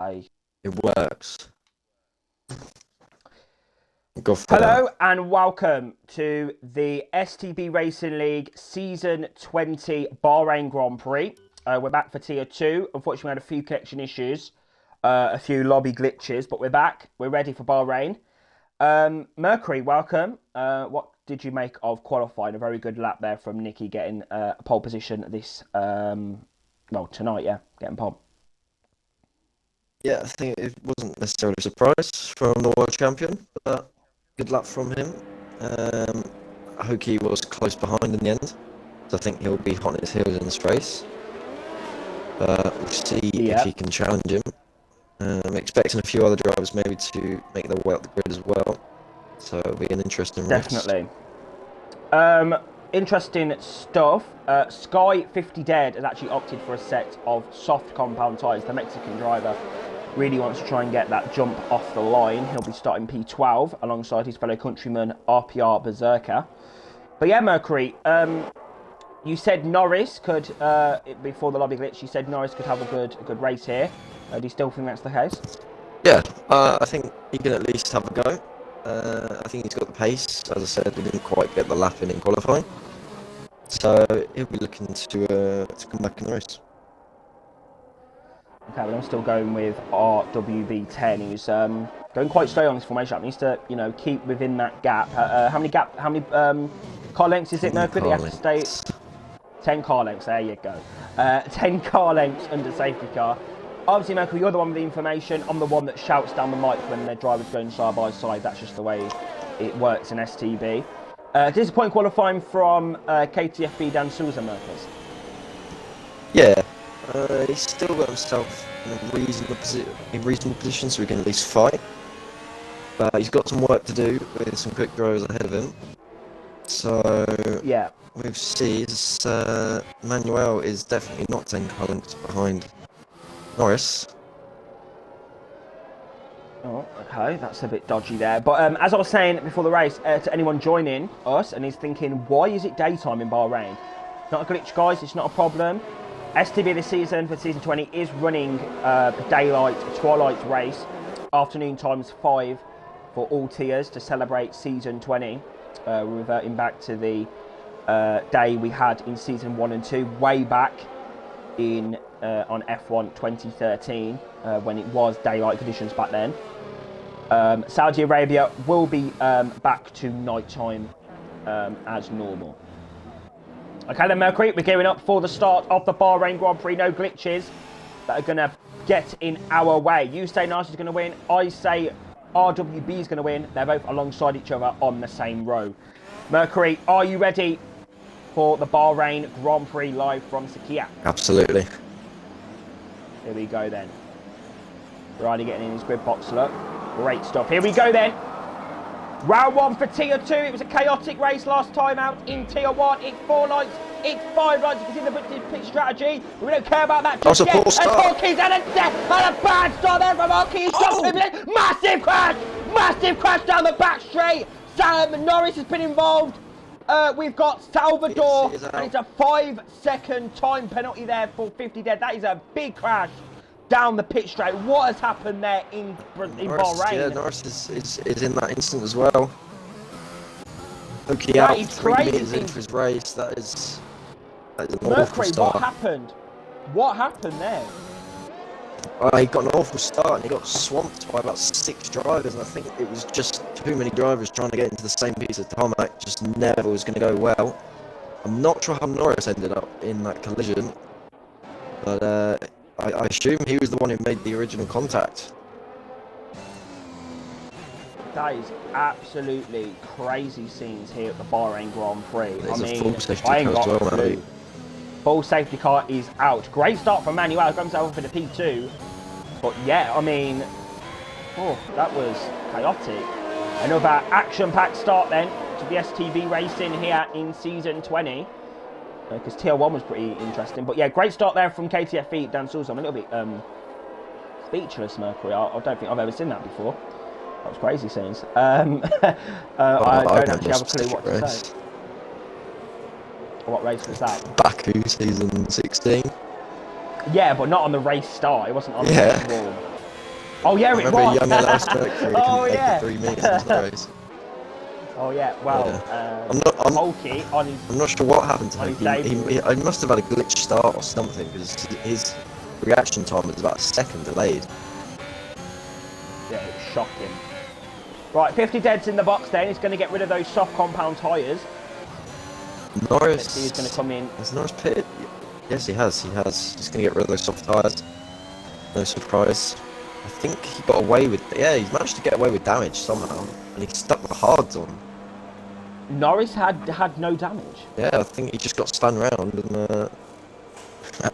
It works. Go for Hello that. and welcome to the STB Racing League Season 20 Bahrain Grand Prix. We're back for Tier 2. Unfortunately, we had a few connection issues, a few lobby glitches, but we're back. We're ready for Bahrain. Mercury, welcome. What did you make of qualifying? A very good lap there from Nicky getting a pole position this, tonight, getting pole. Yeah, I think it wasn't necessarily a surprise from the world champion, but good luck from him. Hoki was close behind in the end, so I think he'll be hot on his heels in this race. But we'll see if he can challenge him. I'm expecting a few other drivers maybe to make their way up the grid as well, so it'll be an interesting race. Definitely. Interesting stuff. Sky 50 Dead has actually opted for a set of soft compound tyres. The Mexican driver really wants to try and get that jump off the line. He'll be starting P12 alongside his fellow countryman RPR Berserker. But yeah, Mercury, you said Norris could, before the lobby glitch, you said Norris could have a good race here. Do you still think that's the case? Yeah, I think he can at least have a go. I think he's got the pace. As I said, we didn't quite get the lap in qualifying, so he'll be looking to come back in the race. Okay, but I'm still going with RWB10, who's going quite slow on this formation. He needs to, keep within that gap. How many car lengths is it, Mercury? He has to stay 10 car lengths. There you go. 10 car lengths under safety car. Obviously, Mercury, you're the one with the information. I'm the one that shouts down the mic when their drivers going side by side. That's just the way it works in STB. Disappointing qualifying from KTFB Dan Souza, Mercury. Yeah, he's still got himself in a reasonable position, so he can at least fight. But he's got some work to do with some quick drivers ahead of him. So yeah, we'll see. Manuel is definitely not 10 car lengths behind Norris. Oh, okay, that's a bit dodgy there. But as I was saying before the race, to anyone joining us and is thinking, why is it daytime in Bahrain? Not a glitch, guys. It's not a problem. STB this season, for season 20, is running daylight, twilight race. Afternoon times 5 for all tiers to celebrate season 20. Reverting back to the day we had in season 1 and 2, way back in on F1 2013, when it was daylight conditions back then. Saudi Arabia will be back to nighttime as normal. Okay then, Mercury, we're gearing up for the start of the Bahrain Grand Prix. No glitches that are going to get in our way. You say Nice is going to win. I say RWB is going to win. They're both alongside each other on the same row. Mercury, are you ready for the Bahrain Grand Prix live from Sakia? Absolutely. Here we go then. Riley getting in his grid box look. Great stuff. Here we go then. Round 1 for Tier 2. It was a chaotic race last time out in Tier 1. It's 4 lights, it's 5 lights. You can see the pit strategy. We don't care about that just yet. And Hawkins and a bad start there from Hawkins. Massive crash! Massive crash down the back straight. Sam Norris has been involved. We've got Salvador, and it's a 5-second time penalty there for 50 Dead. That is a big crash down the pit straight. What has happened there in Bahrain? Yeah, Norris is in that instant as well. Hoki out 3 meters into his race. That is an awful start. What happened? What happened there? He got an awful start and he got swamped by about 6 drivers, and I think it was just too many drivers trying to get into the same piece of tarmac. Just never was going to go well. I'm not sure how Norris ended up in that collision, but I assume he was the one who made the original contact. That is absolutely crazy scenes here at the Bahrain Grand Prix. I ain't got a clue. Full safety car is out. Great start from Manuel. Got himself for the P2. But yeah, that was chaotic. Another action-packed start then to the STB racing here in season 20. Because Tier 1 was pretty interesting. But yeah, great start there from KTFB, Dan Souza. I'm a little bit speechless, Mercury. I don't think I've ever seen that before. That was crazy scenes. I don't actually have a clue what to say. What race was that? Baku season 16. Yeah, but not on the race start. It wasn't on the race wall. Oh yeah, I it remember was. young Lewis Mercury Oh couldn't yeah. make the 3 meters in the race. Oh yeah. Well, Yeah. Holkey on his I'm not sure what happened to on him. his debut. He must have had a glitch start or something because his reaction time was about a second delayed. Yeah, it was shocking. Right, 50 deads in the box then. He's going to get rid of those soft compound tyres. Norris. Let's see who's going to come in. Has Norris pitted? Yes, he has. He has. He's going to get rid of those soft tyres. No surprise. I think he got away with. Yeah, he's managed to get away with damage somehow, and he stuck the hards on. Norris had no damage. Yeah, I think he just got spun round and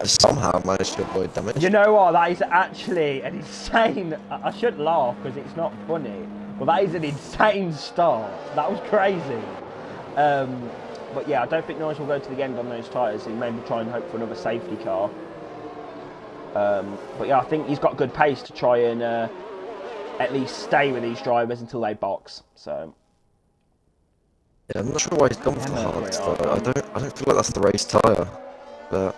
somehow managed to avoid damage. You know what? That is actually an insane. I shouldn't laugh because it's not funny, but that is an insane start. That was crazy. But yeah, I don't think Norris will go to the end on those tyres. He may try and hope for another safety car. But yeah, I think he's got good pace to try and at least stay with these drivers until they box. So yeah, I'm not sure why he's gone for the hards though. I don't feel like that's the race tyre, but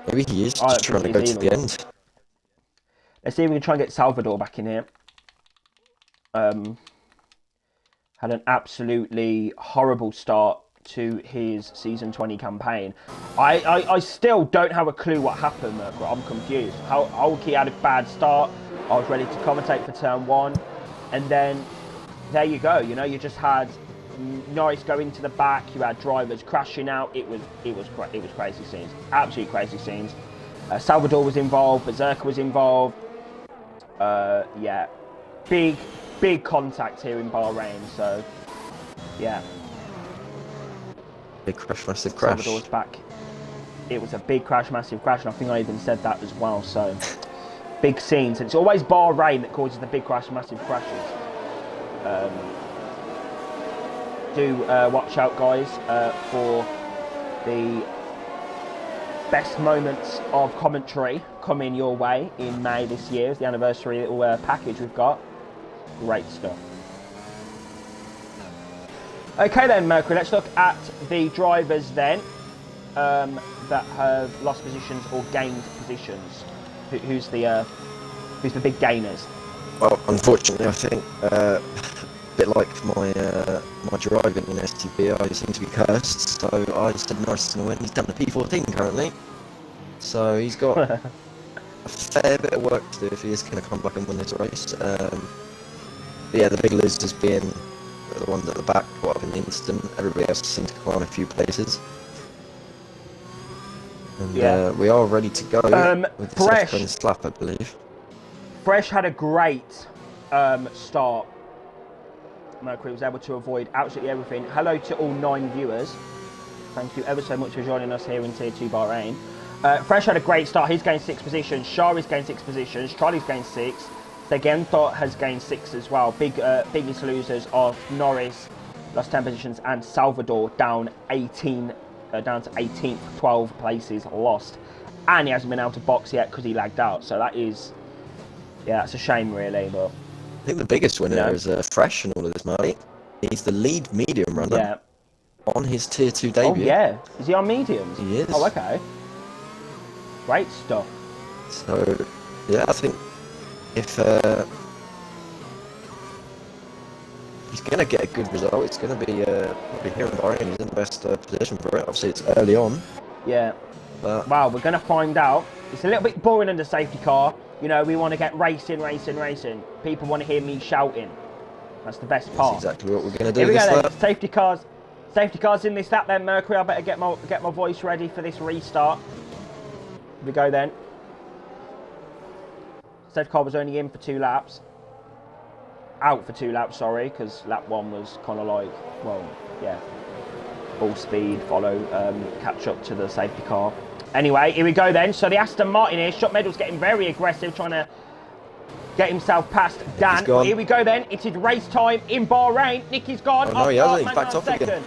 maybe he is just trying to go to the end. Let's see if we can try and get Salvador back in here. Had an absolutely horrible start to his season 20 campaign. I still don't have a clue what happened, Mercury. I'm confused. Holkey had a bad start. I was ready to commentate for turn 1, and then there you go. You know, you just had Norris go into the back. You had drivers crashing out. It was crazy scenes. Absolutely crazy scenes. Salvador was involved. Berserker was involved. Yeah, big contact here in Bahrain. So yeah. Big crash, massive crash. Salvador's back. It was a big crash, massive crash, and I think I even said that as well. So, big scenes. And it's always Bahrain that causes the big crash, massive crashes. Do watch out, guys, for the best moments of commentary coming your way in May this year. It's the anniversary little package we've got. Great stuff. Okay then, Mercury, let's look at the drivers then that have lost positions or gained positions. Who's the big gainers? Well, unfortunately, I think a bit like my driving in STB, I seem to be cursed. So I said Norris is going to win. He's done the P14 currently, so he's got a fair bit of work to do if he is going to come back and win this race. But yeah, the big losers being the ones at the back got up in the instant. Everybody else seemed to climb a few places. And yeah, we are ready to go with the second slap, I believe. Fresh had a great start. Mercury was able to avoid absolutely everything. Hello to all 9 viewers. Thank you ever so much for joining us here in Tier 2 Bahrain. Fresh had a great start. He's gained 6 positions. Shari's gained 6 positions. Charlie's gained 6. Segento has gained 6 as well. Biggest losers are Norris, lost 10 positions, and Salvador down 18, down to 18th, 12 places lost. And he hasn't been able to box yet because he lagged out. So that is, yeah, that's a shame really. But I think the biggest winner is Fresh in all of this, Marty. He's the lead medium runner on his Tier 2 debut. Oh yeah, is he on mediums? He is. Oh okay. Great stuff. So yeah, I think if he's going to get a good result, it's going to be probably here in Bahrain. He's in the best position for it. Obviously, it's early on. Yeah. But wow, we're going to find out. It's a little bit boring under safety car. You know, we want to get racing. People want to hear me shouting. That's the best part. That's exactly what we're going to do. Here we this go then. lap. Safety cars in this lap then, Mercury. I better get my voice ready for this restart. Here we go then. Safety car was only in for 2 laps. Out for 2 laps, sorry, because lap 1 was kind of like, well, yeah, full speed, follow, catch up to the safety car. Anyway, here we go then. So the Aston Martin here, Shot Medal's getting very aggressive, trying to get himself past Dan. Here we go then. It is race time in Bahrain. Nicky's gone. Oh no, he hasn't. He's backed off second. again.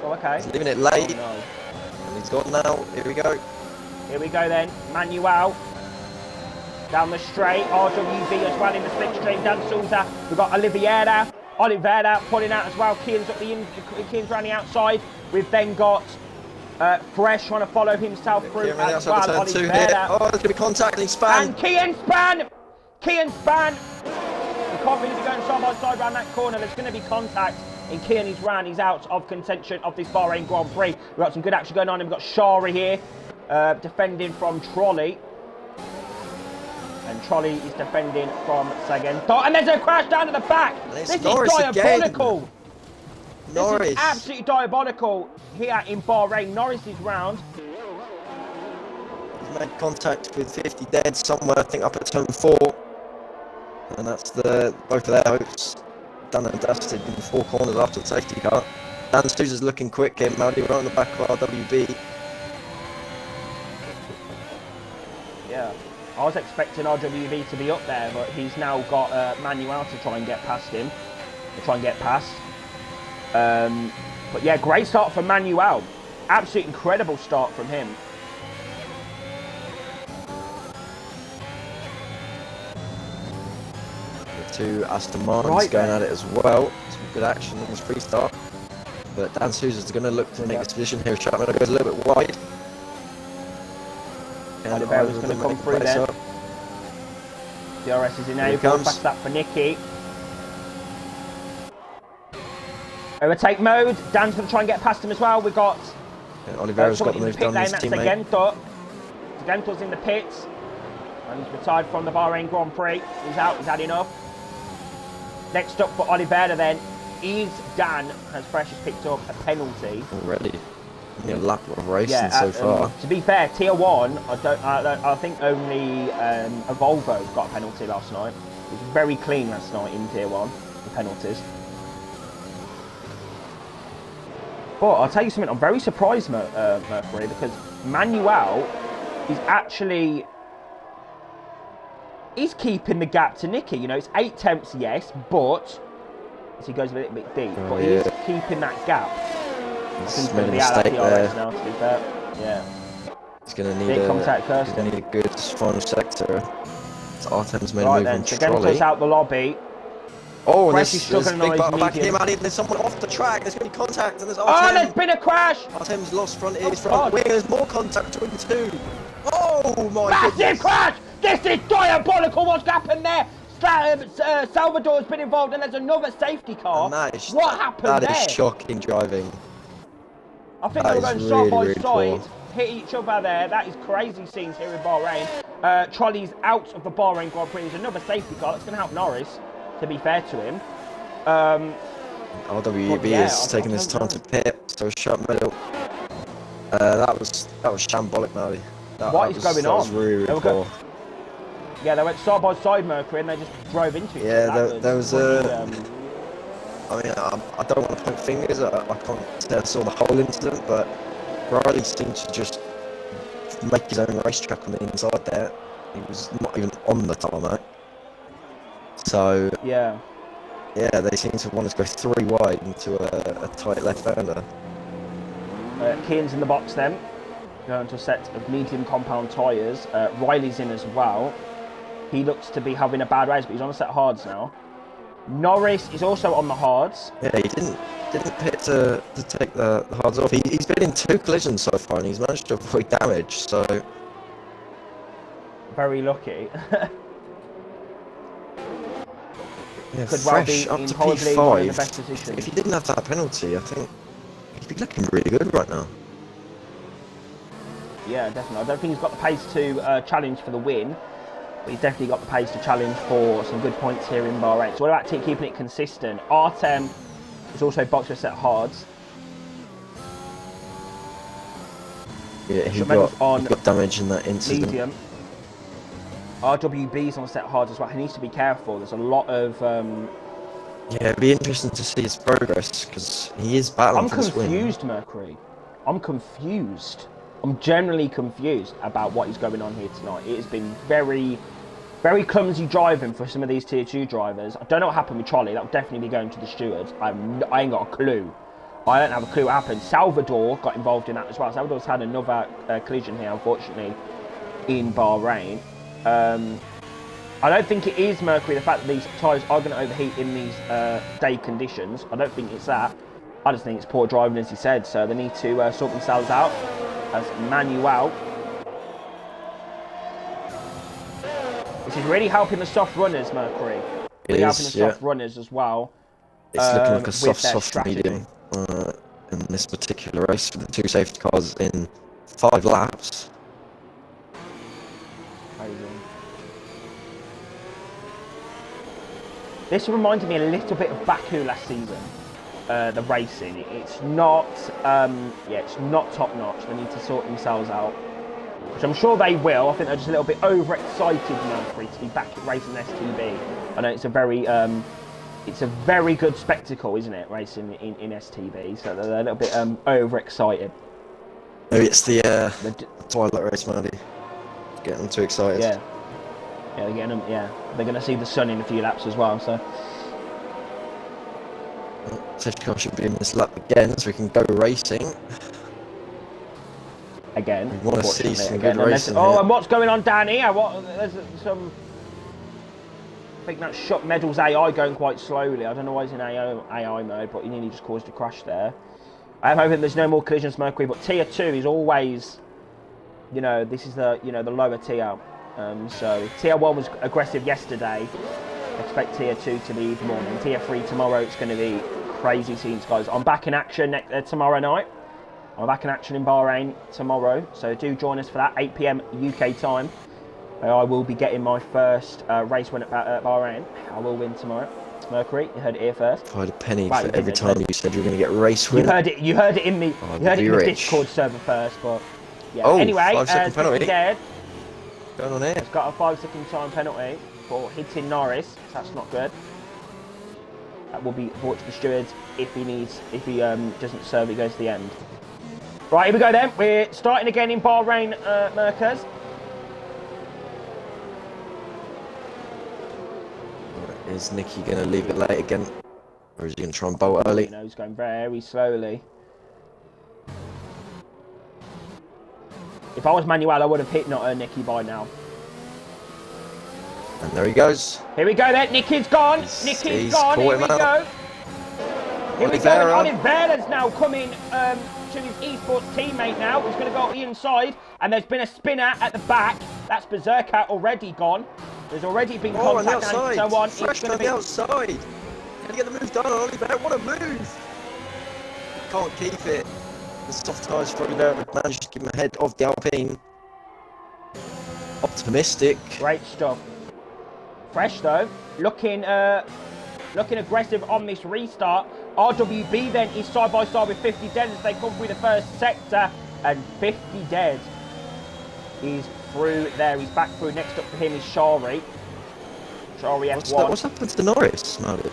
Oh, okay. He's leaving it late. Oh, no. And he's gone now. Here we go. Here we go then. Manuel. Down the straight, RWB as well in the slipstream. Dan Souza, we've got Oliveira pulling out as well. Kian's around the outside. We've then got Fresh trying to follow himself through Kieran as outside well. the turn 2 here. Oliveira. Oh, there's going to be contact and span. And Kian Span! Kian Span! You can't really be going side by side around that corner. There's going to be contact. And Kian is ran. He's out of contention of this Bahrain Grand Prix. We've got some good action going on. We've got Shari here defending from Trolley. And Trolley is defending from Sagan. And there's a crash down at the back. This is diabolical. Again. This is absolutely diabolical here in Bahrain. Norris is round. He's made contact with 50 dead somewhere, I think up at turn 4. And that's both of their hopes done and dusted in the 4 corners after the safety car. Dan Souza's looking quick here, Maddie, right on the back of RWB. Yeah, I was expecting RWB to be up there, but he's now got Manuel to try and get past him. To try and get past. But yeah, great start from Manuel. Absolutely incredible start from him. The 2 Aston Martins going at it as well. Some good action in this restart. But Dan Souza's going to look to make this position here. Chapman goes a little bit wide. Oliveira's going to come through then. DRS is enabled. Pass that for Nicky. Overtake mode. Dan's going to try and get past him as well. We've got Oliveira's got the move done. His teammate. Seguento's in the pits. And he's retired from the Bahrain Grand Prix. He's out. He's had enough. Next up for Oliveira then is Dan. As Fresh has picked up a penalty. Already. A lap of racing so far. To be fair, Tier 1, I think only a Volvo got a penalty last night. It was very clean last night in Tier 1, the penalties. But I'll tell you something, I'm very surprised, Mercury, because Manuel is actually... He's keeping the gap to Nicky. You know, it's 8 tenths, yes, but... As he goes a little bit deep, but he is keeping that gap. He's made a mistake there. Now, to be fair. Yeah. He's going to need a good final sector. So Artem's made a move on Trolley. Right out the lobby. Oh, and there's a big battle back here, Maddie. There's someone off the track. There's going to be contact, and there's Artem. Oh, there's been a crash. Artem's lost front wing. There's more contact between the 2. Oh my goodness. Massive crash! This is diabolical. What's happened there? Salvador's been involved, and there's another safety car. What happened there? That is shocking driving. I think they were going side by side, hit each other there. That is crazy scenes here in Bahrain. Trolley's out of the Bahrain Grand Prix. There's another safety car. That's going to help Norris, to be fair to him. RWB is taking his time to pit, so sharp middle. That was shambolic, Maddie. What is going on? That was really poor. Yeah, they went side by side, Mercury, and they just drove into each other. Yeah, there was a... I mean, I don't want to point fingers. I can't say I saw the whole incident, but Riley seemed to just make his own racetrack on the inside there. He was not even on the tarmac. So yeah, they seem to want to go 3 wide into a tight left-hander. Kian's in the box then, going to a set of medium compound tyres. Riley's in as well. He looks to be having a bad race, but he's on a set of hards now. Norris is also on the hards. Yeah, he didn't pit to take the hards off. He's been in 2 collisions so far, and he's managed to avoid damage. So very lucky. Yeah, could Fresh well be up to P5. In the best P5. position. If he didn't have that penalty, I think he'd be looking really good right now. Yeah, definitely. I don't think he's got the pace to challenge for the win, but he's definitely got the pace to challenge for some good points here in Bahrain. So what about keeping it consistent? Artem is also boxed with a set of hards. Yeah, he got damage in that incident. Medium. RWB's on a set of hards as well. He needs to be careful. There's a lot of... Yeah, it'd be interesting to see his progress, because he is battling for this win. I'm confused, Mercury. I'm confused. I'm generally confused about what is going on here tonight. It has been very, very clumsy driving for some of these Tier 2 drivers. I don't know what happened with Trolley. That will definitely be going to the stewards. I ain't got a clue. I don't have a clue what happened. Salvador got involved in that as well. Salvador's had another collision here, unfortunately, in Bahrain. I don't think it is, Mercury, the fact that these tyres are going to overheat in these day conditions. I don't think it's that. I just think it's poor driving, as he said. So they need to sort themselves out as Manuel. This is really helping the soft runners, Mercury. Really helping the soft runners as well. It's looking like a soft medium in this particular race with the 2 safety cars in 5 laps. This reminded me a little bit of Baku last season. The racing, it's not, it's not top notch. They need to sort themselves out, which I'm sure they will. I think they're just a little bit overexcited, Mercury, to be back at racing STB. I know it's a very good spectacle, isn't it, racing in STB? So they're a little bit overexcited. Maybe it's the twilight race, Marty. Getting them too excited. Yeah, they're getting them. Yeah, they're going to see the sun in a few laps as well. So. Safety car should be in this lap again, so we can go racing. Again, we want to see some good racing. Oh, and what's going on down here? There's some. I think that's Shot Medals AI going quite slowly. I don't know why he's in AI mode, but he nearly just caused a crash there. I'm hoping there's no more collisions, Mercury. But tier 2 is always, this is the the lower tier. So tier 1 was aggressive yesterday. Expect tier 2 to be even more. And tier 3 tomorrow, it's going to be crazy scenes, guys. I'm back in action tomorrow night. I'm back in action in Bahrain tomorrow, so do join us for that, 8 PM UK time. I will be getting my first race win at Bahrain. I will win tomorrow. Mercury, you heard it here first. If I had a penny for every time you said you were going to get race win. You heard it in the Discord server first, but yeah. Oh, anyway, 5-second penalty. Dead. Going on here. It's got a 5-second time penalty for hitting Norris. So that's not good. That will be brought to the stewards if he doesn't serve, it goes to the end. Right, here we go then. We're starting again in Bahrain, Merkers. Is Nicky going to leave it late again? Or is he going to try and bolt early? He's going very slowly. If I was Manuel, I would have hit Nicky by now. And there he goes. Here we go then. Nicky's gone. Nicky's gone. Here we go. Here we go. Oliveira's now coming to his esports teammate now. He's going to go up the inside. And there's been a spinner at the back. That's Berserker already gone. There's already been contact and so on. Fresh on the outside. Can he get the move done on Oliveira? What a move. Can't keep it. The soft tyres for Oliveira managed to keep him ahead of the Alpine. Optimistic. Great stuff. Fresh though. Looking aggressive on this restart. RWB then is side by side with 50 Dead as they come through the first sector. And 50 Dead is through there. He's back through. Next up for him is Shari. Shari F1. What's happened to Norris, Marty?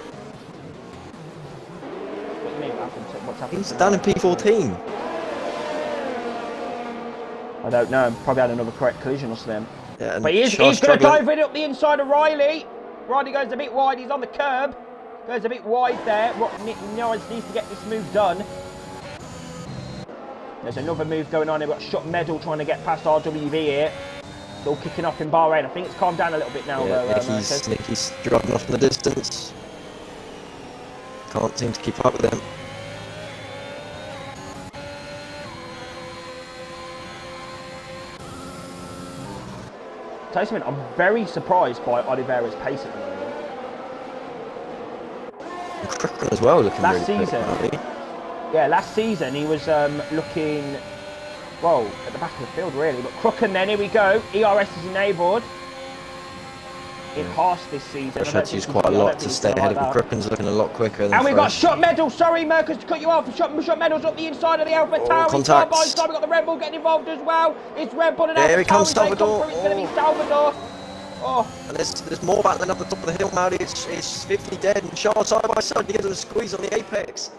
What do you mean? What's happened? He's down in P14. I don't know. Probably had another correct collision or something. Yeah, but he's going to dive in up the inside of Riley. Riley goes a bit wide. He's on the curb. Goes a bit wide there. Norris needs to get this move done. There's another move going on. They've got Shot Medal trying to get past RWV here. It's all kicking off in Bahrain. I think it's calmed down a little bit now. Yeah, Nicky's driving off in the distance. Can't seem to keep up with him. Tell you something, I'm very surprised by Oliveira's pace at the moment. Crookman as well, looking last really season. quick, yeah, last season he was looking, well, at the back of the field really. But Crookman then, here we go. ERS is enabled. In Haas this season. I've had to use quite a lot to stay ahead of him. Crookman's looking a lot quicker than and we've got Shot Medal. Sorry, Merkers, to cut you off. Shot Medal's up the inside of the Alpha Tower. Contact. We've got the Red Bull getting involved as well. It's Red Bull and Alpha Tower. Here he comes, Salvador. It's going to be Salvador. Oh. And there's more battling up the top of the hill, Maddie. It's 50 Dead and Charles side by side. He gets a squeeze on the apex.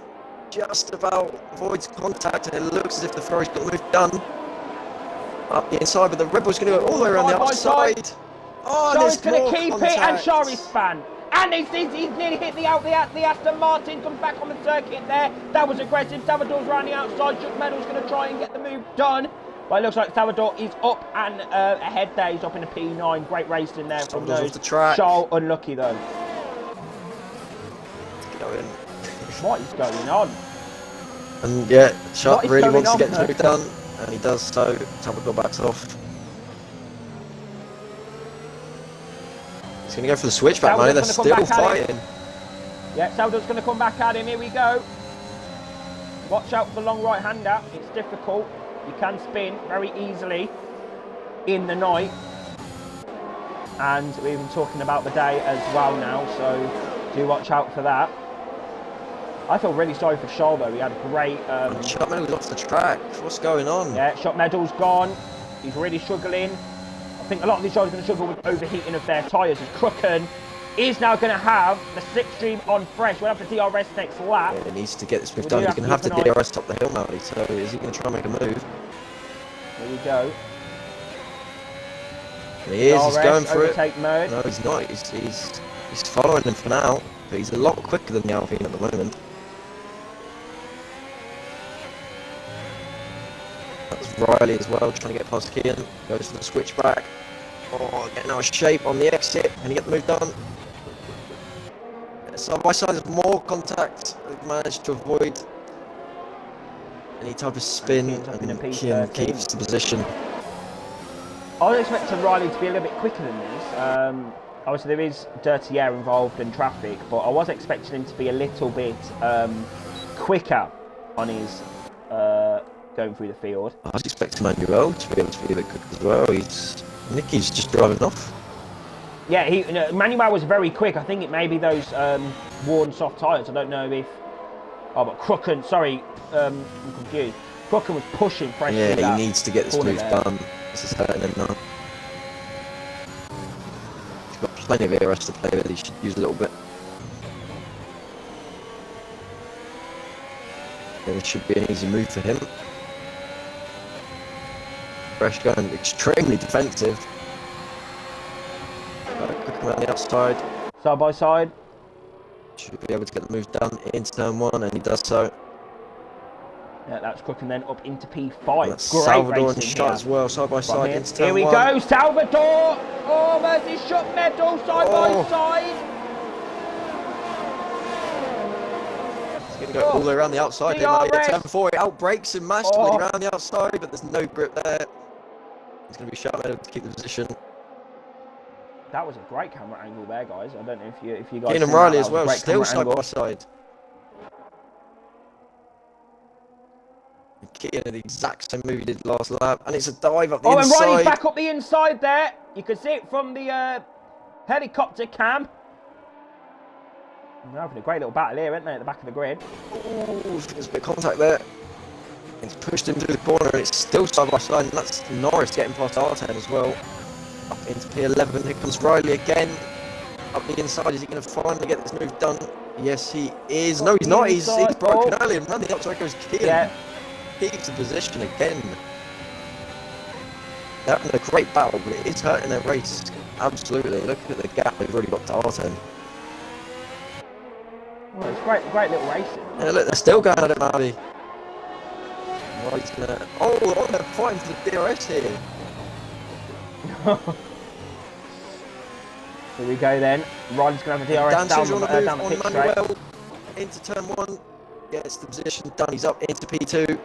Just about avoids contact, and it looks as if the Ferrari's got the move done. Up the inside, but the Red Bull's going to go all the way around the outside. Oh, Shari's going to keep contact. it, and Shari's span. And he's nearly hit the Aston Martin, comes back on the circuit there. That was aggressive. Salvador's around the outside. Shot Medal's going to try and get the move done. But it looks like Salvador is up and ahead there. He's up in a P9. Great racing there from those. Off the track. So unlucky though. Going. What is going on? And yeah, Sharp What is really going wants to on, get this man? move done, and he does so. Salvador backs off. He's going to go for the switchback, man. They're Salvador's gonna come still back at him. fighting. Yeah, Salvador's going to come back at him. Here we go. Watch out for the long right hander. It's difficult. You can spin very easily in the night. And we're even talking about the day as well now, so do watch out for that. I feel really sorry for Shaw though. He had a great. Sharp Meadows off the track. What's going on? Yeah, Shot Medal's gone. He's really struggling. I think a lot of these drivers are going to struggle with overheating of their tyres. As Crooken is now going to have the slipstream on fresh. We'll have the DRS next lap. Yeah, he needs to get this move done. He's going to have to DRS top the hill now. So is he going to try and make a move? Here we go. And he is. He's going for it. Mode. No, he's not. He's following him for now, but he's a lot quicker than the Alpine at the moment. That's Riley as well, trying to get past Kian. Goes for the switchback. Oh, getting out of shape on the exit. Can he get the move done? Side by side, there's more contact. They've managed to avoid any type of spin, and Kian keeps the position. I was expecting Riley to be a little bit quicker than this. Obviously, there is dirty air involved in traffic, but I was expecting him to be a little bit quicker on his going through the field. I was expecting Manuel to be able to be a bit quick as well. Nicky's just driving off. Yeah, Manuel was very quick. I think it may be those worn soft tyres. I don't know if... Oh, but Crooken, sorry, I'm confused. Crooken was pushing fresh. Yeah, he needs to get this move done. This is hurting him now. He's got plenty of ERS to play with. He should use a little bit. Yeah, this should be an easy move for him. Fresh going extremely defensive. Quick around the outside. Side by side. Should be able to get the move done into turn 1, and he does so. Yeah, that's Crooken then up into P5. That's Great Salvador and racing Shot as well, side by side into turn 1. Here we go, Salvador! Oh, there's his Shot Medal side by side. He's going to go all the way around the outside. Turn 4, it outbrakes him masterfully around the outside, but there's no grip there. He's going to be Sharp Meadows to keep the position. That was a great camera angle there, guys. I don't know if you guys. Kian and Riley as well, still side by side. Kian did the exact same move he did last lap, and it's a dive up the inside. And Riley's back up the inside there. You can see it from the helicopter cam. They're having a great little battle here, aren't they, at the back of the grid? Oh, there's a bit of contact there. He's pushed him through the corner, and it's still side by side, and that's Norris getting past R10 as well. Up into P11, here comes Riley again. Up the inside, is he going to finally get this move done? Yes, he is. No, he's not. He's broken early, and running up to goes Kian. Yeah. Keeps the position again. They're having a great battle, but it is hurting their race. Absolutely. Look at the gap they've already got to R10. Well, it's great little racing. Yeah, look, they're still going at it, Marty. Riley's gonna... Oh, they're fighting for the DRS here. Here we go then. Riley's going to have a DRS down the pit straight. Into turn 1. Gets the position done. He's up into P2.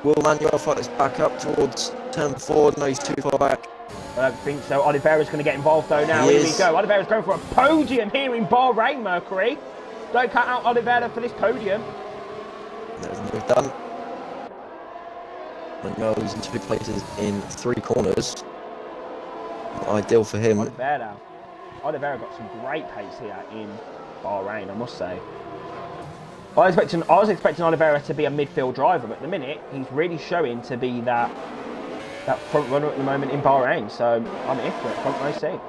Will Manuel fight us back up towards turn 4? No, he's too far back. I don't think so. Oliveira's going to get involved though now. Here we go. Oliveira's going for a podium here in Bahrain, Mercury. Don't cut out Oliveira for this podium. There's the move done. Manuel losing 2 places in 3 corners. Not ideal for him. Oliveira got some great pace here in Bahrain, I must say. I was expecting Oliveira to be a midfield driver, but at the minute he's really showing to be that front runner at the moment in Bahrain. So I'm in for it, front row seat.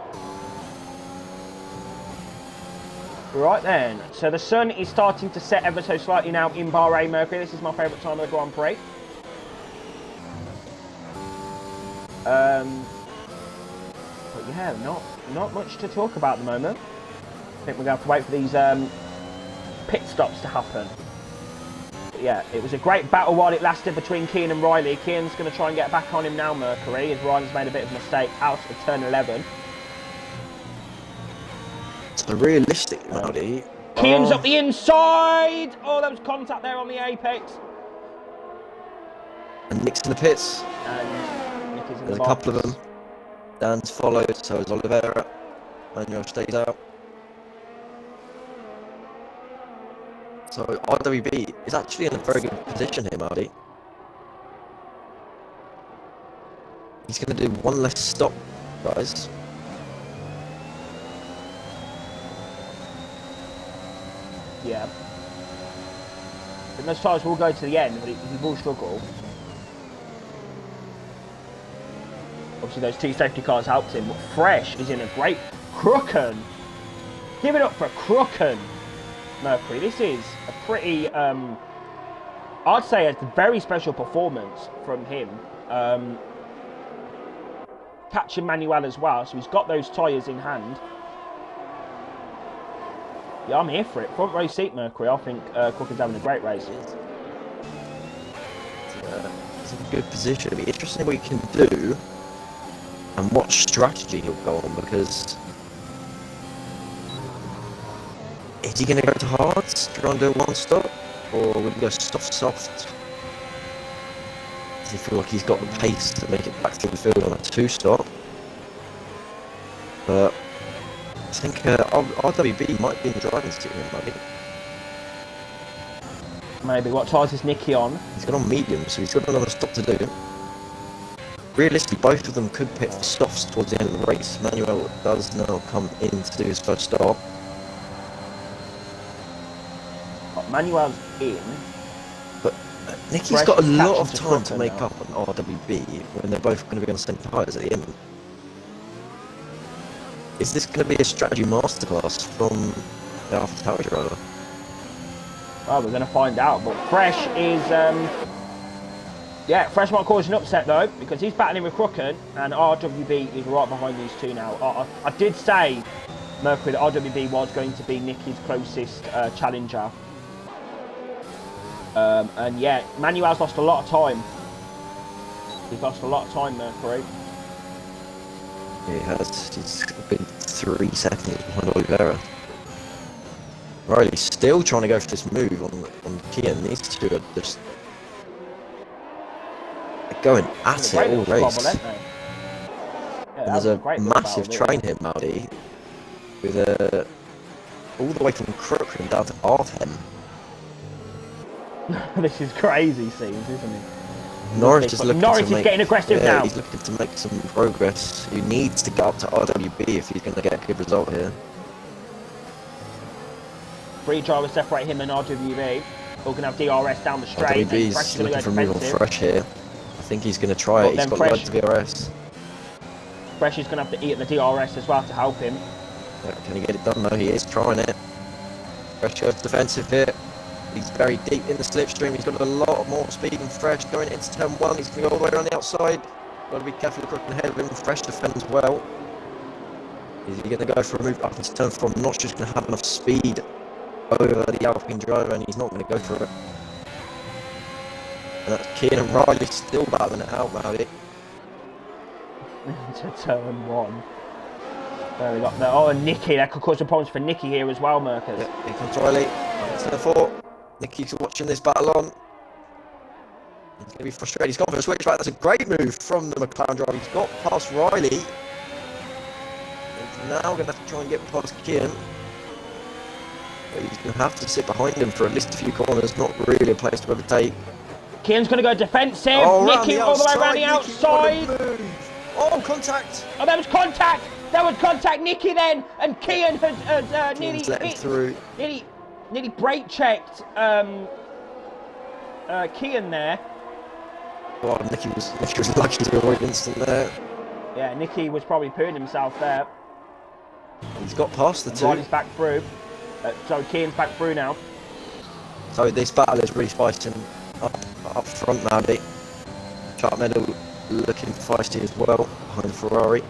Right then, so the sun is starting to set ever so slightly now in Bahrain, Mercury. This is my favourite time of the Grand Prix. But yeah, not much to talk about at the moment. I think we're going to have to wait for these pit stops to happen. But yeah, it was a great battle while it lasted between Kian and Riley. Kian's going to try and get back on him now, Mercury, as Riley's made a bit of a mistake out of turn 11. So realistic, Marty. Kian's up the inside! Oh, there was contact there on the apex. Nick's in the pits. And Nick is in There's the a box. couple of them. Dan's followed, so is Oliveira. Manuel stays out. So RWB is actually in a very good position here, Marty. He's going to do one less stop, guys. Yeah. And those tyres will go to the end, but he will struggle. Obviously, those two safety cars helped him, but Fresh is in a great... Crooken! Give it up for Crooken! Mercury, this is a pretty... I'd say a very special performance from him. Catching Manuel as well, so he's got those tyres in hand. Yeah, I'm here for it. Front row seat, Mercury. I think Crooken's having a great race. He's in a good position. It'll be interesting what he can do and what strategy he'll go on, because is he going to go to hards, try and do a one stop, or will he go soft? Does he feel like he's got the pace to make it back through the field on a two stop? But I think RWB might be in the driving seat here, maybe. Maybe. What tyres is Nicky on? He's got on medium, so he's got another stop to do. Realistically, both of them could pit for softs towards the end of the race. Manuel does now come in to do his first stop. Manuel's in. But Nicky's Fresh got a is lot catching of to time to Crooken make now. up on RWB when they're both going to be on the same tyres at the end. Is this going to be a strategy masterclass from the Alpha Tauri driver? Well, we're going to find out. But Fresh is... yeah, Fresh might cause an upset, though, because he's battling with Crooken, and RWB is right behind these two now. I did say, Mercury, that RWB was going to be Nicky's closest challenger. And yeah, Manuel's lost a lot of time. He's lost a lot of time, Mercury. He has. He's been 3 seconds behind Oliveira. Riley's still trying to go for this move on Kian. These two are just going at it all race. And there's a massive train here, Maudie, with all the way from Crooken down to Artem. This is crazy scenes, isn't it? Norris is getting aggressive now. He's looking to make some progress. He needs to get up to RWB if he's going to get a good result here. 3 drivers separate him and RWB. We're going to have DRS down the straight. RWB's looking for a move on Fresh here. I think he's going to try it. He's got loads of DRS. Fresh is going to have to eat at the DRS as well to help him. Yeah, can he get it done? No, he is trying it. Fresh goes defensive here. He's very deep in the slipstream. He's got a lot more speed than Fresh going into turn 1. He's going to go all the way around the outside. Got to be careful of Crooken ahead of him. Fresh defends well. Is he going to go for a move up into turn 4? I'm not just going to have enough speed over the Alpine driver, and he's not going to go for it. And that's Kian and Riley still battling it out, Maudie. To turn 1. There we got that. Oh, and Nicky. That could cause some problems for Nicky here as well, Mercus. Yep, here comes Riley. Turn 4. Nicky's watching this battle on. He's going to be frustrated. He's gone for a switchback. That's a great move from the McLaren driver. He's got past Riley. He's now going to have to try and get past Kian. But he's going to have to sit behind him for at least a few corners. Not really a place to overtake. Kian's going to go defensive. Oh, Nicky all the way around the outside. Oh, contact. Oh, there was contact. There was contact. Nicky then. And Kian has nearly let him through. Nearly brake checked Kian there. Oh, Nicky was lucky to avoid instant there. Yeah, Nicky was probably pooing himself there. He's got past the two. Riley's back through. So Kian's back through now. So this battle is really spicing up front, Maudie. Sharp Meadow looking feisty as well behind Ferrari.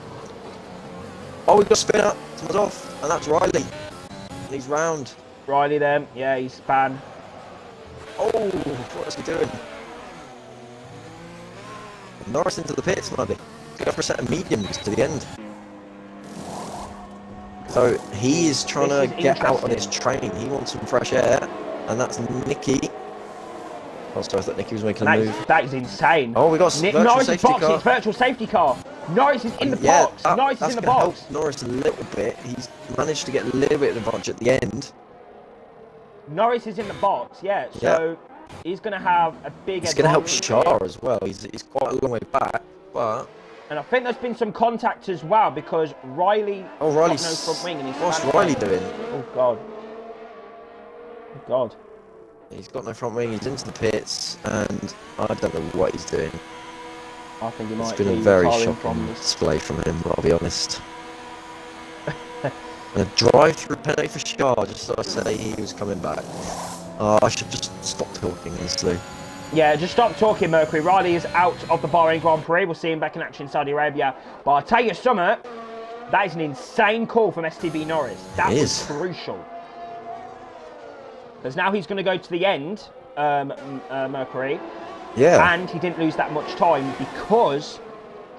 Oh, we've got a spinner. Someone's off, and that's Riley. And he's round. Riley then, yeah, he's spun. Oh, what is he doing? Norris into the pits, Maudie. Go for a set of mediums to the end. So he is trying to get out on his train. He wants some fresh air, and that's Nicky. Oh, sorry, I thought Nicky was making a move. That is insane. Oh, we got virtual Norris safety box. car. It's virtual safety car. Norris is in the box. Norris is in the box. Help Norris a little bit. He's managed to get a little bit of advantage at the end. Norris is in the box, yeah. So he's going to have a big. He's going to help Shah as well. He's quite a long way back, but. And I think there's been some contact as well because Riley. Oh, Riley's got no front wing and he's. What's Riley doing? Oh God. Oh God. He's got no front wing. He's into the pits, and I don't know what he's doing. I think he might. It's been a very shocking display from him. I'll be honest. And a drive-through penalty for Shah, just so I say he was coming back. I should just stop talking, honestly. Yeah, just stop talking, Mercury. Riley is out of the Bahrain Grand Prix. We'll see him back in action in Saudi Arabia. But I'll tell you something, that is an insane call from STB Norris. That was crucial. Because now he's going to go to the end, Mercury. Yeah. And he didn't lose that much time because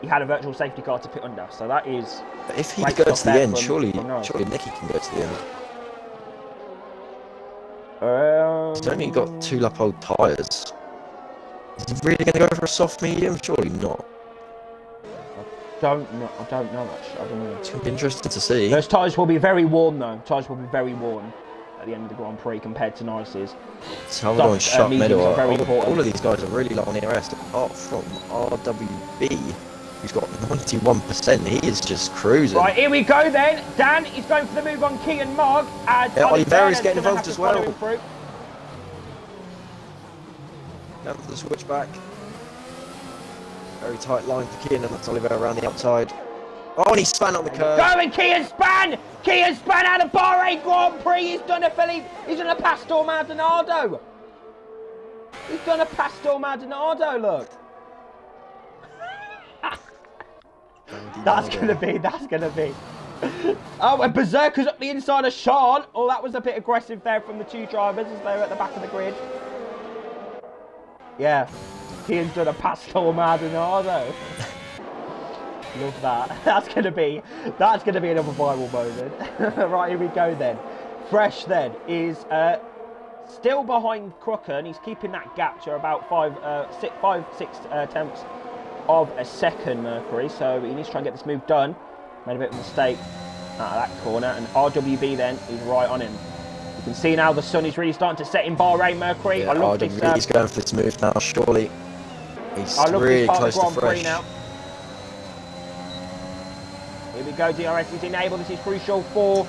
he had a virtual safety car to pit under. So that is... But if he goes to the end, surely Nicky can go to the end. He's only got 2 lap old tyres. Is he really going to go for a soft medium? Surely not. I don't know, actually. I don't know. It's going to be interesting to see. Those tyres will be very worn, though. Tyres will be very worn at the end of the Grand Prix compared to Norris's. Salvador and Sharp Meadow all of these guys are really low on ERS, apart from RWB, who's got 91%. He is just cruising. Right, here we go then. Dan is going for the move on Key and Mog. And Oliveira's getting involved as well. Down for the switchback. Very tight line for Key, and that's Oliveira around the outside. Oh, and he span on the curve. Going Kian Span! Kian Span out of Bahrain Grand Prix. He's done a Philippe. He's done a Pastor Maldonado. He's done a Pastor Maldonado, look. That's gonna be. Oh, and Berserker's up the inside of Sean. Oh, that was a bit aggressive there from the 2 drivers as they were at the back of the grid. Yeah, Kian's done a Pastor Maldonado. Love that. That's gonna be another viral moment. Right, here we go then. Fresh then is still behind Crooken. He's keeping that gap to about 6 tenths of a second, Mercury. So he needs to try and get this move done. Made a bit of a mistake out of that corner, and RWB then is right on him. You can see now the sun is really starting to set in Bahrain, Mercury. Yeah, I love RWB's this. going for this move now, surely. He's really close to fresh. Now. Here we go, DRS is enabled. This is crucial for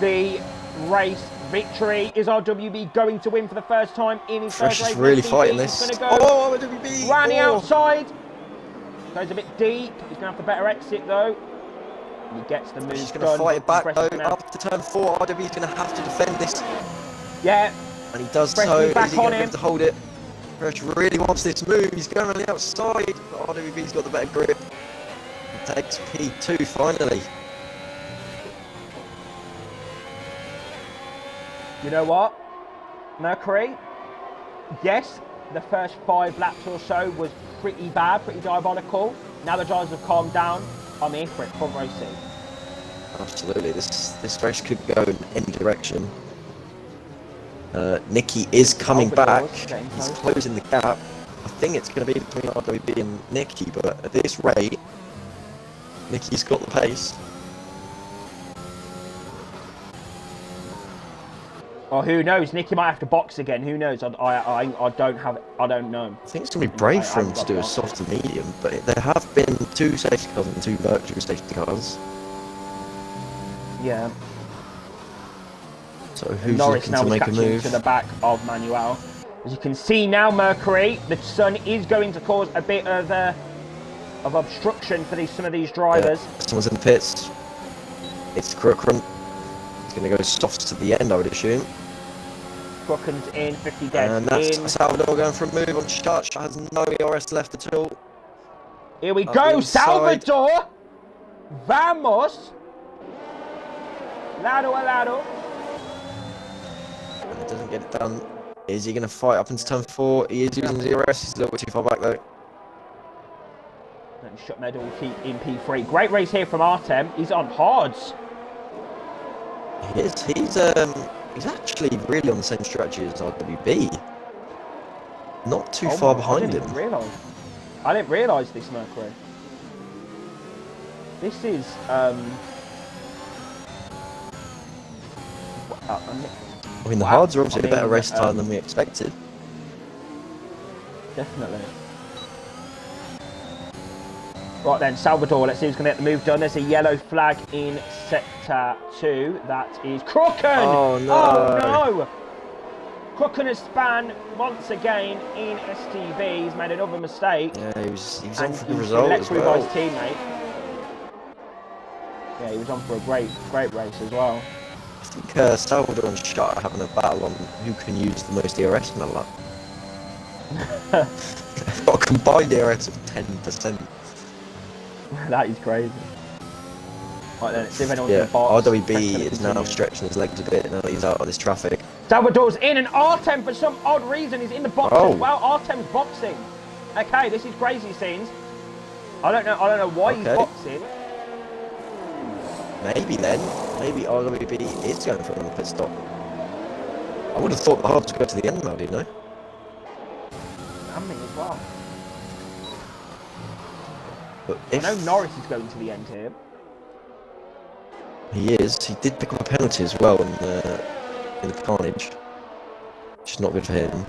the race victory. Is RWB going to win for the first time in his Fresh first race? Fresh is really fighting this. Oh, RWB! Round the outside. Goes a bit deep. He's going to have the better exit, though. He gets the move done. He's going to fight it back, though. Up to turn 4, RWB's going to have to defend this. Yeah. And he does so. Is he going to be able to hold it? Fresh really wants this move. He's going on the outside. But RWB's got the better grip. Takes P2 finally. You know what, Mercury? Yes, the first 5 laps or so was pretty bad, pretty diabolical. Now the drivers have calmed down. I'm here for it, front row seat. Absolutely, this race could go in any direction. Nicky is coming back. He's closing the gap. I think it's going to be between RWB and Nicky, but at this rate, Nicky's got the pace. Oh, who knows? Nicky might have to box again. Who knows? I don't know. I think it's going to be brave for him to do a soft and medium, but there have been 2 safety cars and 2 virtual safety cars. Yeah. So who's looking to make a move? To the back of Manuel. As you can see now, Mercury, the sun is going to cause a bit of obstruction for some of these drivers. Yeah. Someone's in the pits. It's Crooken. He's going to go soft to the end, I would assume. Crooken's in, 50 dead. And that's Salvador going for a move on Shut. Shut has no ERS left at all. Here we go, Salvador! Vamos! Lado a lado. And it doesn't get it done. Is he going to fight up into turn 4? He is using his ERS. He's a little bit too far back though. And Shut Medal will keep in P3. Great race here from Artem. He's on hards. He is. He's actually really on the same strategy as RWB. not too far behind him. I didn't realise this, Mercury. This is I mean, the hards are obviously a better race time than we expected. Definitely. Right then, Salvador, let's see who's going to get the move done. There's a yellow flag in Sector 2. That is Crooken! Oh, no. Oh, no! Crooken has spun once again in STB. He's made another mistake. Yeah, he was on for the result as by well. his teammate. Yeah, he was on for a great race as well. I think Salvador and Shutt are having a battle on who can use the most DRS in a lap. They've got a combined DRS of 10%. That is crazy. Right then, let's see if anyone's going to box. RWB is now stretching his legs a bit now that he's out of this traffic. Salvador's in, and Artem, for some odd reason, is in the box as well. Artem's boxing. Okay, this is crazy scenes. I don't know why he's boxing. Maybe RWB is going for another pit stop. I would have thought the hards would go to the end now, didn't I? I mean, as well. But I know Norris is going to the end here. He is. He did pick up a penalty as well in the carnage, which is not good for him.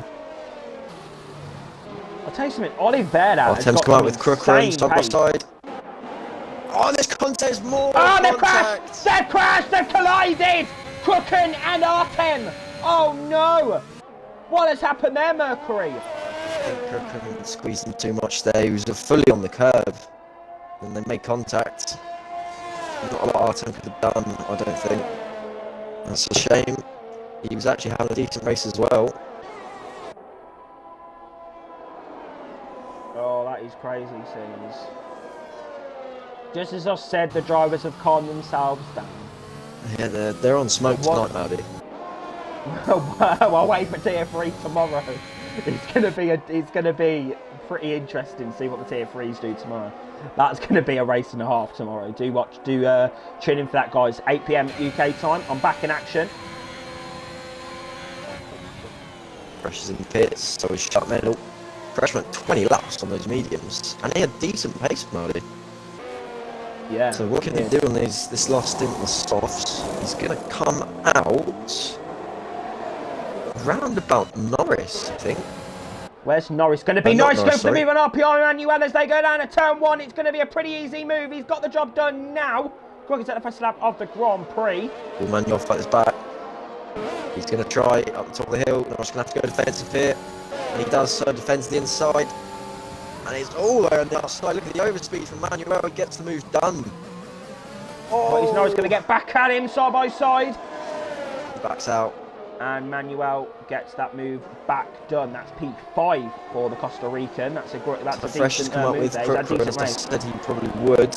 I'll tell you something. Oliveira has Artem's got come out with Crooker side by pace. side. Oh, this contest more. Oh, they've crashed! They've crashed! They've collided! Crooken and Artem! Oh no! What has happened there, Mercury? I think Crooker squeezed him too much there. He was fully on the curb. And they made contact. Not a lot Artem could have done, I don't think. That's a shame. He was actually having a decent race as well. Oh, that is crazy scenes. Just as I said, the drivers have calmed themselves down. Yeah, they're on smoke tonight, Maddie. Well, wait for Tier 3 tomorrow. It's gonna be pretty interesting to see what the Tier 3s do tomorrow. That's going to be a race and a half tomorrow. Do tune in for that, guys. 8 PM UK time. I'm back in action. Fresh is in the pits, so he's shut medal. Fresh went 20 laps on those mediums, and he had decent pace, Marty. Yeah. So what can he do on this last stint on the softs? He's going to come out round about Norris, I think. Where's Norris going to be? Norris going for the move on RPR Manuel as they go down to turn 1. It's going to be a pretty easy move. He's got the job done now. Quickest at the first lap of the Grand Prix. Manuel fights back. He's going to try up the top of the hill. Norris going to have to go defensive here. And he does so, defends the inside. And he's all the way on the outside. Look at the overspeed from Manuel. He gets the move done. Oh, is Norris going to get back at him side by side? He backs out. And Manuel gets that move back done. That's P5 for the Costa Rican. That's a decent move there. As I said he probably would.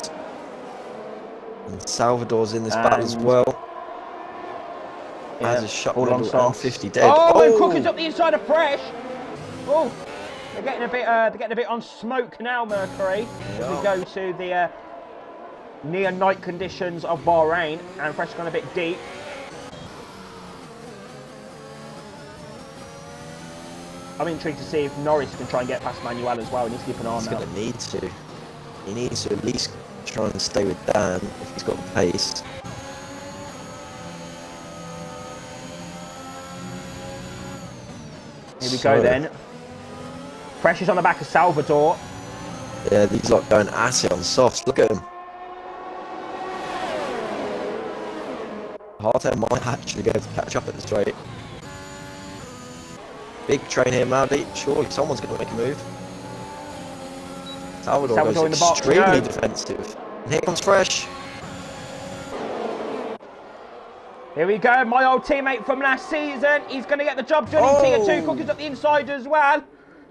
And Salvador's in this battle as well. Yeah, as a shot all on and 50 dead. Oh, and Crooker's up the inside of Fresh. Oh, they're getting a bit on smoke now, Mercury. Yeah. As we go to the near night conditions of Bahrain, and Fresh gone a bit deep. I'm intrigued to see if Norris can try and get past Manuel as well. He needs to keep an eye on that. He's going to need to. He needs to at least try and stay with Dan if he's got the pace. Here we go then. Pressure's on the back of Salvador. Yeah, these lot going at it on softs. Look at him. Artem might actually go to catch up at this rate. Big train here, Maddie. Surely someone's going to make a move. Salvador goes extremely defensive. And here comes Fresh. Here we go, my old teammate from last season. He's going to get the job done in Tier 2. Crooker's up the inside as well.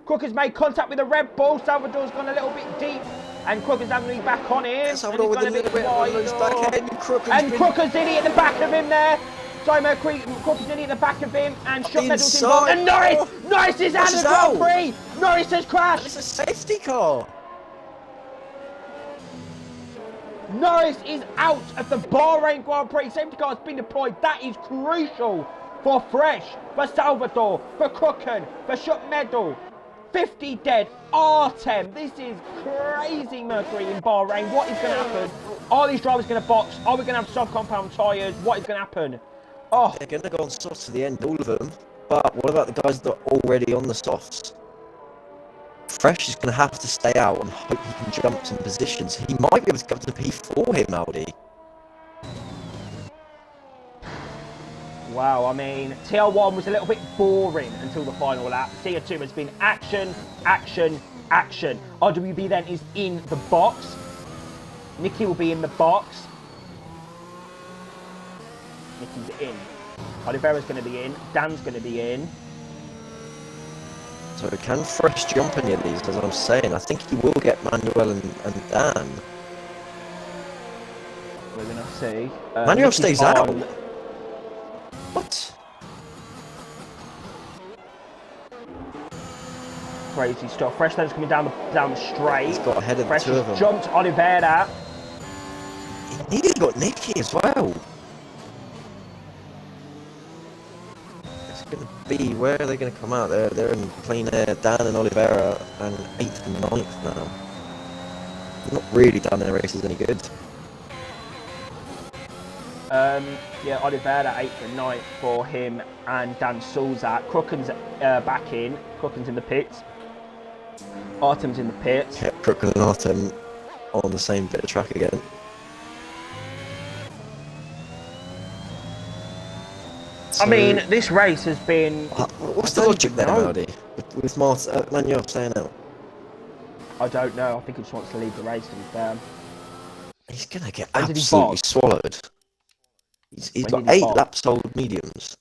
Crooker's made contact with the Red Bull. Salvador's gone a little bit deep. And Crooker's having to be back on him. Salvador with a little bit of loose back end. Crooker's nearly at the back of him there. Simon Crooker's nearly at the back of him. And shot medals involved. And Norris! Norris is out of the Grand Prix! Norris has crashed! It's a safety car! Norris is out of the Bahrain Grand Prix. Safety car has been deployed. That is crucial for Fresh, for Salvador, for Crooken, for Shut Medal. 50 dead. Artem, this is crazy, Mercury, in Bahrain. What is going to happen? Are these drivers going to box? Are we going to have sub-compound tyres? What is going to happen? Oh, they're going to go on softs to the end, all of them. But what about the guys that are already on the softs? Fresh is going to have to stay out and hope he can jump some positions. He might be able to go to P4 here, Maldi. wow, I mean, TL1 was a little bit boring until the final lap. Tier 2 has been action, action, action. RWB then is in the box. Nicky will be in the box. Nicky's in. Oliveira's going to be in. Dan's going to be in. So can Fresh jump any of these, as I'm saying? I think he will get Manuel and Dan. We're going to see. Manuel Nicky's stays on. out. What? Crazy stuff. Fresh then's coming down the straight. He's got ahead of Fresh the two of them. jumped Oliveira. He nearly got Nicky as well. It's going to be, where are they going to come out? They're in clean air. Dan and Oliveira and 8th and 9th now. Not really done their races any good. Yeah, Oliveira 8th and 9th for him and Dan Sulzak. Crooken's back in. Crooken's in the pits. Artem's in the pits. Yeah, Crooken and Artem on the same bit of track again. So, I mean, this race has been... what's the logic there, Maldi? With Manuel staying out? I don't know. I think he just wants to leave the race, to be fair. He's going to get When did he absolutely box? swallowed. He's When got did he 8 box? lap sold mediums.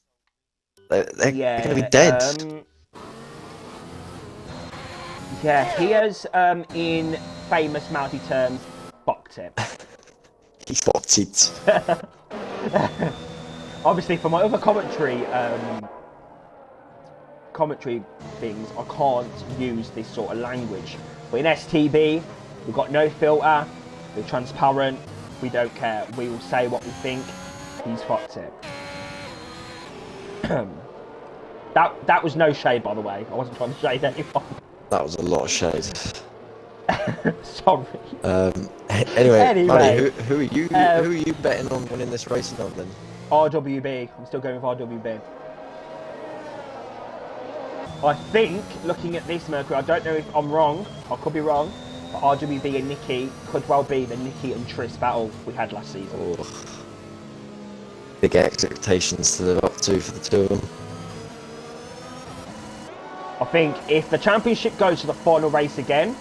They're Yeah, going to be dead. Yeah, he has, in famous Mountie terms, boxed it. He fucked it. Obviously, for my other commentary things, I can't use this sort of language. But in STB, we've got no filter, we're transparent, we don't care. We will say what we think. He's fucked it. That was no shade, by the way. I wasn't trying to shade anyone. That was a lot of shade. Sorry. Anyway, Maddie, who are you betting on winning this race now then? RWB. I'm still going with RWB. I think, looking at this, Mercury, I don't know if I'm wrong. I could be wrong. But RWB and Nicky could well be the Nicky and Tris battle we had last season. Oh. Big expectations to live up to for the two of them. I think if the championship goes to the final race again,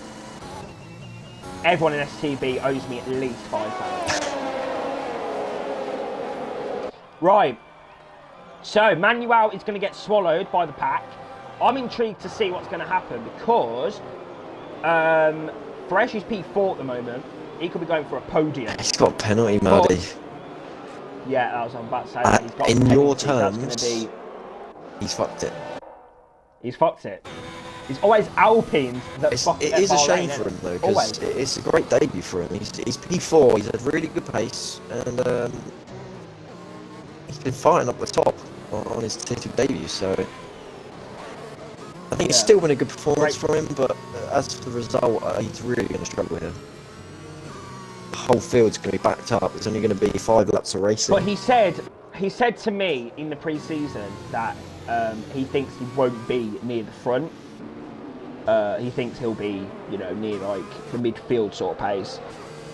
everyone in STB owes me at least £5. Right. So, Manuel is going to get swallowed by the pack. I'm intrigued to see what's going to happen because Fresh is P4 at the moment. He could be going for a podium. He's got a penalty, Maddie. Yeah, that was what I'm about to say. He's got In a your penalty. terms, he's fucked it. He's fucked it. It's always Alpines that fuck it. It is a shame for him though, because it's a great debut for him. He's P4. He's had really good pace, and he's been fighting up the top on his Tier 2 debut. So I think it's still been a good performance for him, but as for the result, he's really going to struggle here. The whole field's going to be backed up. There's only going to be 5 laps of racing. But he said to me in the pre-season that he thinks he won't be near the front. He thinks he'll be, near like the midfield sort of pace.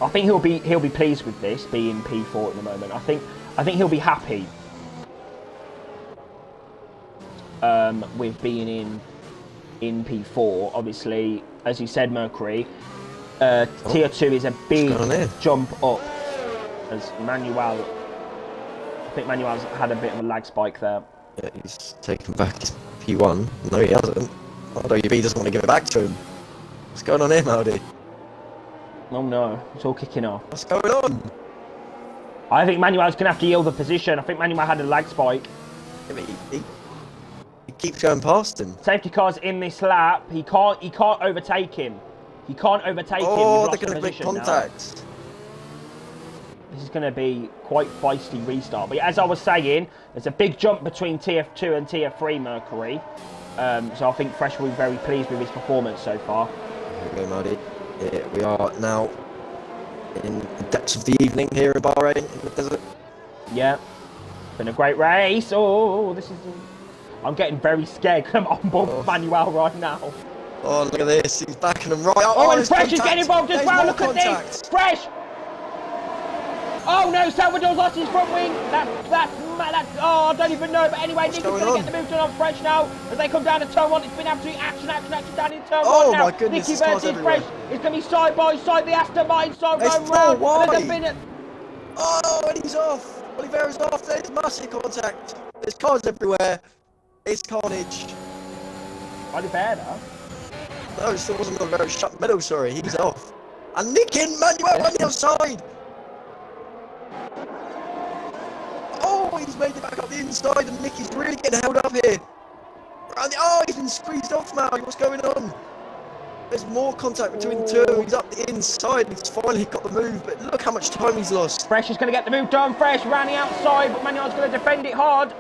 I think he'll be pleased with this being P4 at the moment. I think he'll be happy with being in P4. Obviously, as you said, Mercury, Tier 2 is a big jump up. As Manuel, I think Manuel's had a bit of a lag spike there. Yeah, he's taken back his P1. No, he hasn't. RWB doesn't want to give it back to him. What's going on here, Maldi? Oh no, it's all kicking off. What's going on? I think Manuel's going to have to yield the position. I think Manuel had a lag spike. Yeah, he keeps going past him. Safety car's in this lap. He can't overtake him. He can't overtake him. Oh, they're going to make contact. This is going to be quite feisty restart. But as I was saying, there's a big jump between TF2 and TF3 Mercury. So I think Fresh will be very pleased with his performance so far. Here we go, Marty. Here we are now in the depths of the evening here in Bahrain, in the desert. Yeah, been a great race. Oh, this is. I'm getting very scared because I'm on board with Manuel right now. Oh, look at this. He's backing him right up. Oh, and there's Fresh is contact. getting involved as There's well. more Look contact. at this. Fresh. Oh no, Salvador's lost his front wing. Oh, I don't even know. But anyway, Nicky's going to get the move done on Fresh now as they come down to turn 1. It's been absolute action down in turn 1 now. Oh my goodness, Nicky versus Fresh. It's going to be side by side. The Aston Martin side going round. Oh, and he's off. Oliveira's off. There's massive contact. There's cars everywhere. It's carnage. Oliveira? No, it still wasn't Oliveira. Shut middle, sorry. He's off. And Nick and Manuel on the outside. Oh, he's made it back up the inside, and Nicky's really getting held up here. He's been squeezed off now. What's going on? There's more contact between the two. He's up the inside. He's finally got the move, but look how much time he's lost. Fresh is going to get the move done. Fresh ran the outside, but Manuel's going to defend it hard.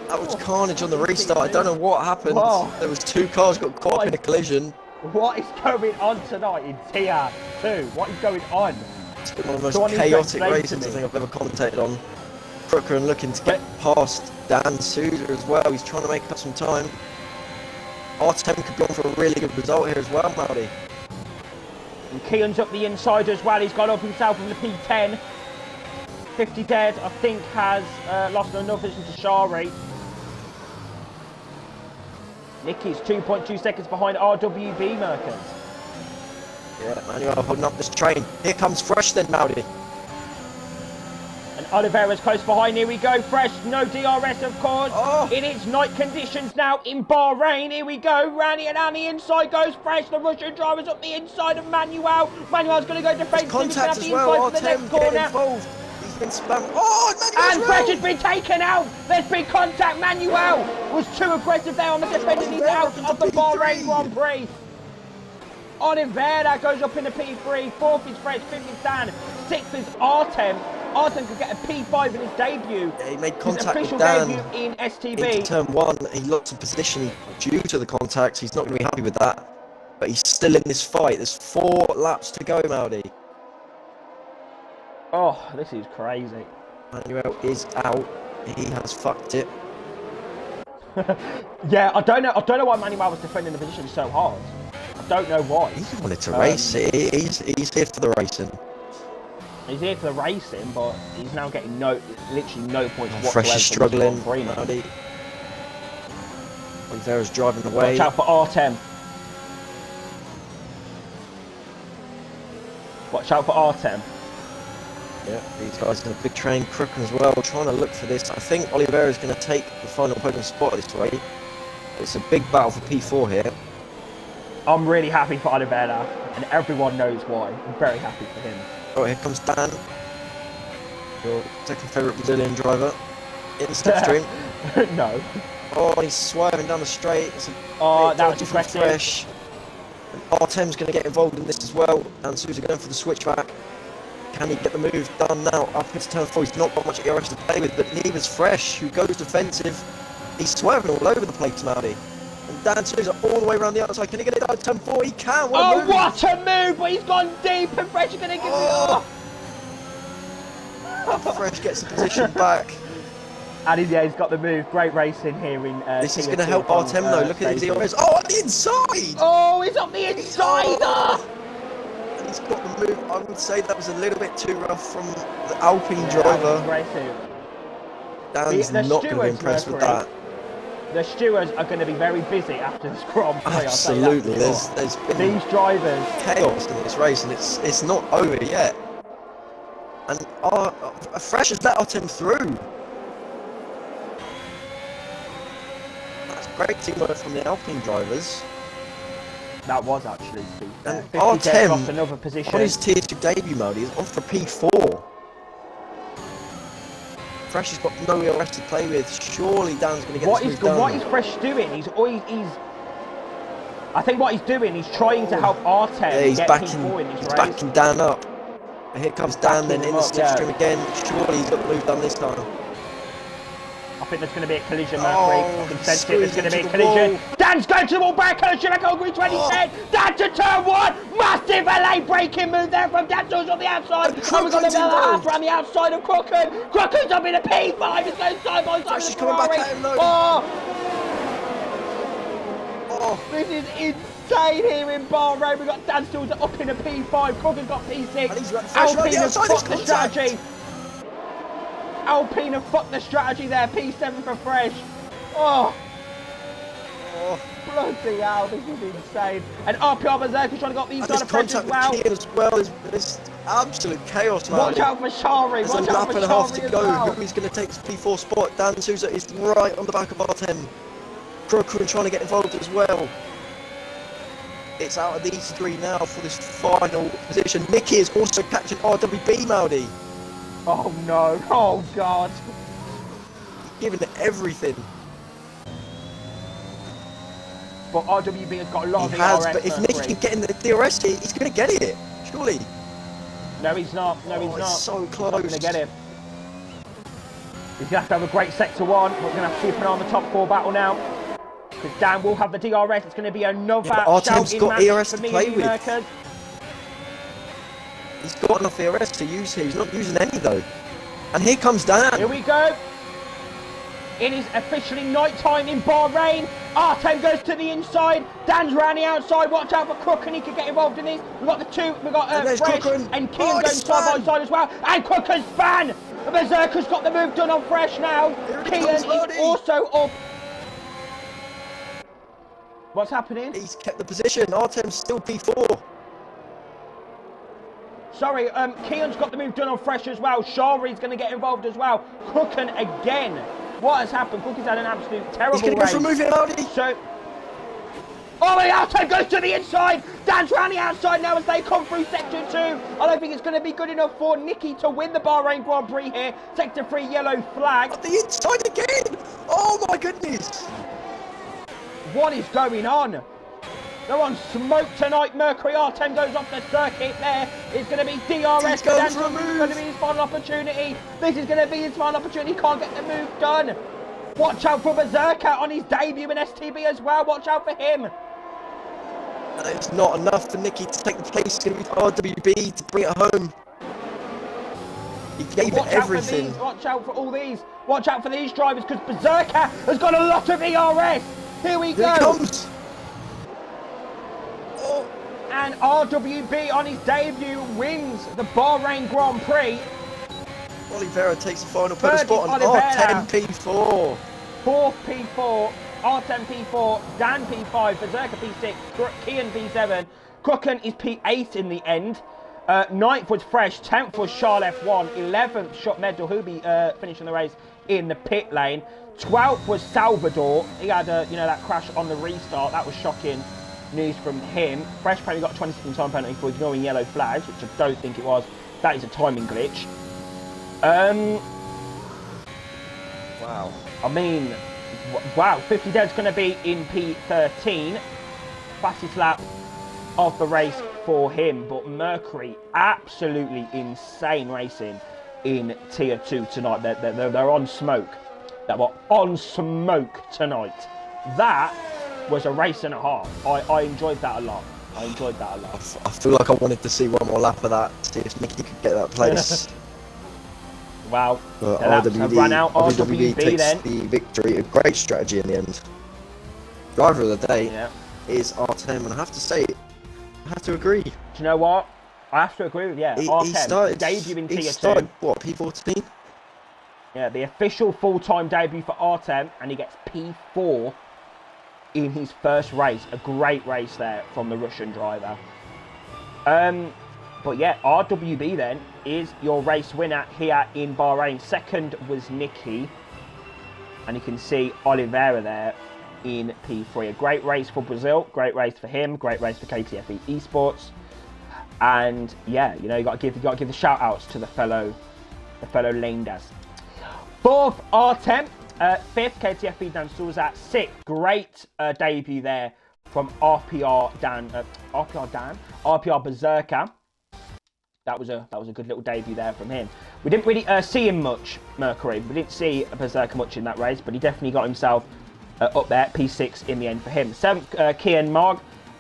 That was carnage on the restart. I don't know what happened. There was 2 cars got caught up in a collision. What is going on tonight in TR2? What is going on? It's been one of the most chaotic races I think I've ever commentated on. Crooker and looking to get past Dan Souza as well. He's trying to make up some time. R10 could go on for a really good result here as well, Marty. And Keon's up the inside as well. He's got up himself in the P10. 50 dead, I think, has lost another position to Shari. Nicky's 2.2 seconds behind RWB Merkins. Yeah, Manuel holding up this train. Here comes Fresh then, Marty. And Oliveira's close behind. Here we go. Fresh. No DRS, of course. In its night conditions now in Bahrain. Here we go. Rani and on the inside goes Fresh. The Russian driver's up the inside of Manuel. Manuel's going to go defensive. Contact as well. For the next corner. He's been spammed. Oh, and Fresh has been taken out. There's been contact. Manuel was too aggressive there on the defender. He's out of the Bahrain Grand Prix. Oliveira goes up in the P3. 4th is Fresh. 5th is Dan. 6th is Artem. Artem could get a P5 in his debut. Yeah, he made contact his official with Dan debut in STB. into turn 1. He lost a position due to the contact. He's not going to be happy with that. But he's still in this fight. There's 4 laps to go, Maldi. Oh, this is crazy. Manuel is out. He has fucked it. Yeah, I don't know why Manuel was defending the position so hard. I don't know why. He wanted to race. He's here for the racing. He's here for the racing, but he's now getting literally no points whatsoever. Fresh is struggling. Oliveira's driving away. Watch out for Artem. Watch out for Artem. Yeah, these guys in a big train, Crooker as well, trying to look for this. I think Oliveira's going to take the final podium spot this way. It's a big battle for P4 here. I'm really happy for Oliveira, and everyone knows why. I'm very happy for him. Oh, here comes Dan, your second favourite Brazilian driver, in the slipstream. No. Oh, he's swerving down the straight. That was aggressive. Fresh. And Artem's going to get involved in this as well. Dan Souza going for the switchback. Can he get the move done now? Up into turn 4. He's not got much ERS to play with, but neither's Fresh, who goes defensive. He's swerving all over the place, Marty. And Dan Souza all the way around the outside. Can he get it down to turn 4? He can. What a move! But he's gone deep, and Fresh is going to give it. Fresh gets the position back. And he's got the move. Great racing here in. This is going to help Artem though. Look at his ERS. Oh, on the inside! Oh, he's on the inside! And he's got the move. I would say that was a little bit too rough from the Alpine driver. Dan's not going to be impressed with that. The stewards are going to be very busy after this Grand Prix. Absolutely. There's been these drivers chaos in this race, and it's not over yet. And Fresh has let Artem through. That's great teamwork from the Alpine drivers. That was actually. And Artem, lost another position. on his Tier 2 debut mode, he's on for P4. Fresh has got no ERS to play with. Surely Dan's going to get this move done. What is Fresh doing? He's. I think what he's doing, he's trying to help Artem get P4 in this race. He's backing Dan up. And here comes Dan then in the slipstream again. Surely he's got the move done this time. I think there's going to be a collision, Mercury. I can sense it. There's going to be a into the collision. wall. Dan's going to the wall, back collision. Back on green 2010. Dan to turn one. Massive LA braking move there from Dan Tools on the outside. And we're going to go half around the outside of Crooken. Crooken's up in a P5. He's going side by side with the Ferrari. This is insane here in Bahrain. We've got Dan Tools up in a P5. Crooken's got P6. Alpine has fucked the strategy. Alpine have fucked the strategy there. P7 for Fresh. Oh, bloody hell, this is insane. And RPR Berserker's trying to get these side of Fresh as well. It's absolute chaos, man. Watch out for Shari. Watch out for Shari as well. Who's going to take this P4 spot? Dan Souza is right on the back of R10. Crooker trying to get involved as well. It's out of these three now for this final position. Nicky is also catching RWB, Maudi. Oh no, oh god. Giving it everything. But RWB has got a lot of DRS. DRS. But if Nicky can get in the DRS here, he's going to get it, surely. No, he's not. No, he's not. It's so close. He's not going to get it. He's going to have a great sector one. We're going to have to keep an eye on the top four battle now. Because Dan will have the DRS. It's going to be another R10's got ERS to play with. Merkers. He's got enough ERS to use here. He's not using any though. And here comes Dan. Here we go. It is officially night time in Bahrain. R10 goes to the inside. Dan's round the outside. Watch out for Crook, and he could get involved in this. We've got the two. We've got Fresh and Kean going side by side as well. And Crooker's fan. Berserker's got the move done on Fresh now. Kean is also up. What's happening? He's kept the position. R10's still P4. Sorry, Kean's got the move done on Fresh as well. Shari's going to get involved as well. Crooken again. What has happened? Cookie's had an absolute terrible race. He's going to go for a move here, Audi. So, oh, the outside goes to the inside. Dan's round the outside now as they come through Sector 2. I don't think it's going to be good enough for Nicky to win the Bahrain Grand Prix here. Sector 3 yellow flag. At the inside again. Oh my goodness. What is going on? They're on smoke tonight. Mercury R10 goes off the circuit there. It's going to be DRS for Dan. It's going to be his final opportunity. This is going to be his final opportunity. He can't get the move done. Watch out for Berserker on his debut in STB as well. Watch out for him. It's not enough for Nicky to take the place. It's going to be RWB to bring it home. He gave it everything. Watch out for all these. Watch out for these drivers because Berserker has got a lot of ERS. Here we go. Here he comes. And RWB on his debut wins the Bahrain Grand Prix. Oliveira takes the final podium spot on R10 P4. Fourth P4, R10 P4, Dan P5, Berserker P6, Kean P7, Crooken is P8 in the end. 9th was Fresh, 10th was Charles F1, 11th Shot Medal, who'll be finishing the race in the pit lane. 12th was Salvador. He had that crash on the restart. That was shocking news from him. Fresh apparently got a 20-second time penalty for ignoring yellow flags, which I don't think it was. That is a timing glitch. Wow. I mean, wow. 50 Dead's going to be in P13. Fastest lap of the race for him. But Mercury, absolutely insane racing in Tier 2 tonight. They're on smoke. They were on smoke tonight. That was a race and a half. I enjoyed that a lot. I feel like I wanted to see one more lap of that, see if Nicky could get that place. Wow. RWB takes then. the victory. A great strategy in the end. Driver of the day is R10, and I have to say, I have to agree. Do you know what? I have to agree with R10. He started, debut in Tier 2. Started, what, P14? Yeah, the official full-time debut for R10, and he gets P4 in his first race. A great race there from the Russian driver. But yeah, RWB then is your race winner here in Bahrain. Second was Nicky. And you can see Oliveira there in P3. A great race for Brazil. Great race for him. Great race for KTFE Esports. And yeah, you got to give the shout outs to the fellow Lendas. Fourth R10. Fifth KTFE Dan Souza. Sixth, great debut there from RPR Berserker. that was a good little debut there from him. We didn't really see him much, Mercury. We didn't see Berserker much in that race, but he definitely got himself up there. P6 in the end for him. 7th, Kian Marg.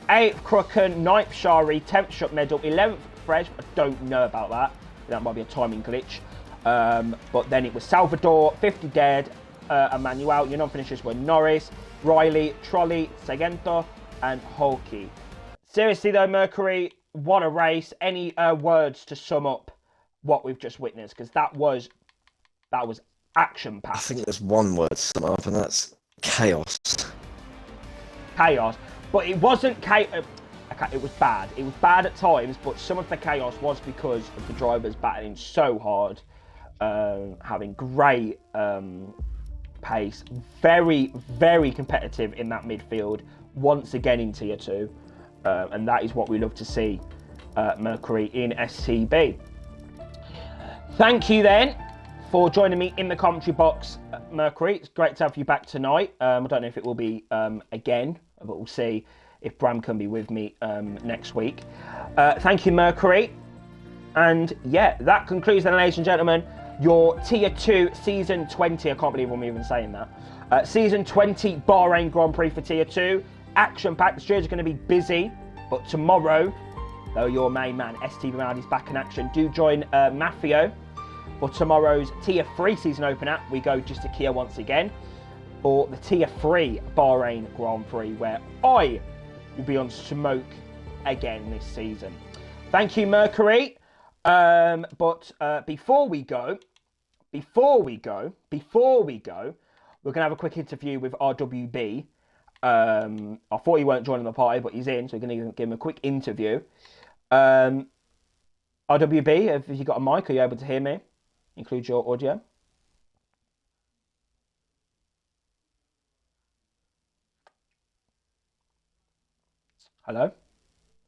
8th, Krucken. 9th, Shari. 10th, Shut Medal. 11th, Fresh. I don't know about that. That might be a timing glitch. But then it was Salvador, 50 Dead, Emmanuel. Your non-finishers were Norris, Riley, Trolley, Segento, and Holkey. Seriously though, Mercury, what a race. Any words to sum up what we've just witnessed? Because that was action-packed. I think there's one word to sum up, and that's chaos. Chaos. But it wasn't chaos. It was bad. It was bad at times, but some of the chaos was because of the drivers battling so hard, having great pace, very, very competitive in that midfield, once again in Tier 2. And that is what we love to see, Mercury in STB. Thank you then for joining me in the commentary box, Mercury. It's great to have you back tonight. I don't know if it will be again, but we'll see if Bram can be with me next week. Thank you, Mercury. And yeah, that concludes then, ladies and gentlemen, your Tier 2 Season 20. I can't believe I'm even saying that. Season 20 Bahrain Grand Prix for Tier 2. Action-packed. The studios are going to be busy, but tomorrow, though, your main man, STB Man, is back in action. Do join Mafio for tomorrow's Tier 3 season opener. We go just to Kia once again for the Tier 3 Bahrain Grand Prix, where I will be on smoke again this season. Thank you, Mercury. But before we go, we're going to have a quick interview with RWB. I thought he weren't joining the party, but he's in, so we're going to give him a quick interview. RWB, have you got a mic? Are you able to hear me? Include your audio. Hello?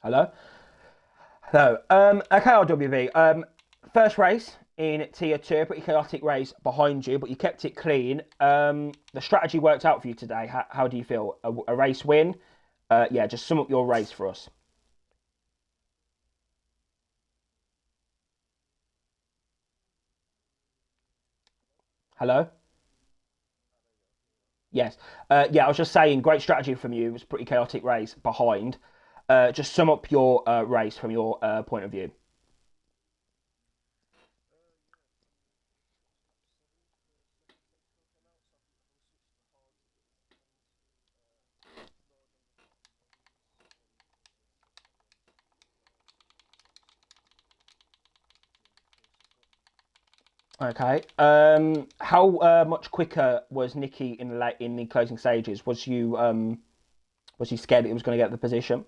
Hello? Hello. Okay, RWB. First race in Tier 2, pretty chaotic race behind you, but you kept it clean. The strategy worked out for you today. How do you feel? A race win? Yeah, just sum up your race for us. Hello? Yes. Yeah, I was just saying, great strategy from you. It was a pretty chaotic race behind. Just sum up your race from your point of view. Okay. How much quicker was Nicky in the closing stages? Was you scared that he was going to get the position?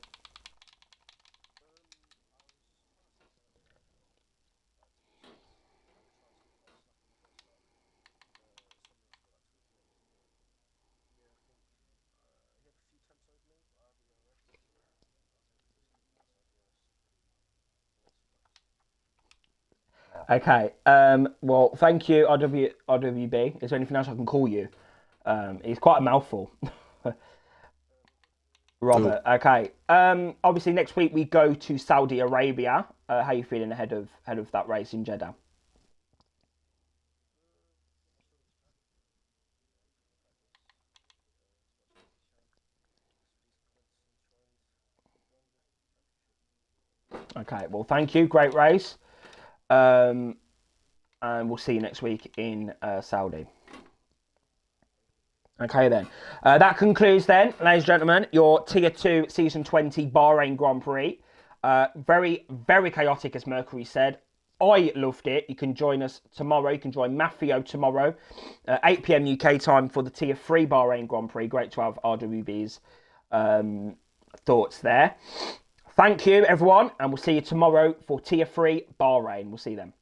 Okay. Well, thank you, RWB. Is there anything else I can call you? It's quite a mouthful. Robert. Okay. Obviously, next week we go to Saudi Arabia. How are you feeling ahead of that race in Jeddah? Okay. Well, thank you. Great race. And we'll see you next week in Saudi. Okay then. That concludes then, ladies and gentlemen, your Tier 2 Season 20 Bahrain Grand Prix. Very, very chaotic, as Mercury said. I loved it. You can join us tomorrow. You can join Mafio tomorrow, 8 p.m. UK time for the Tier 3 Bahrain Grand Prix. Great to have RWB's thoughts there. Thank you, everyone, and we'll see you tomorrow for Tier 3 Bahrain. We'll see you then.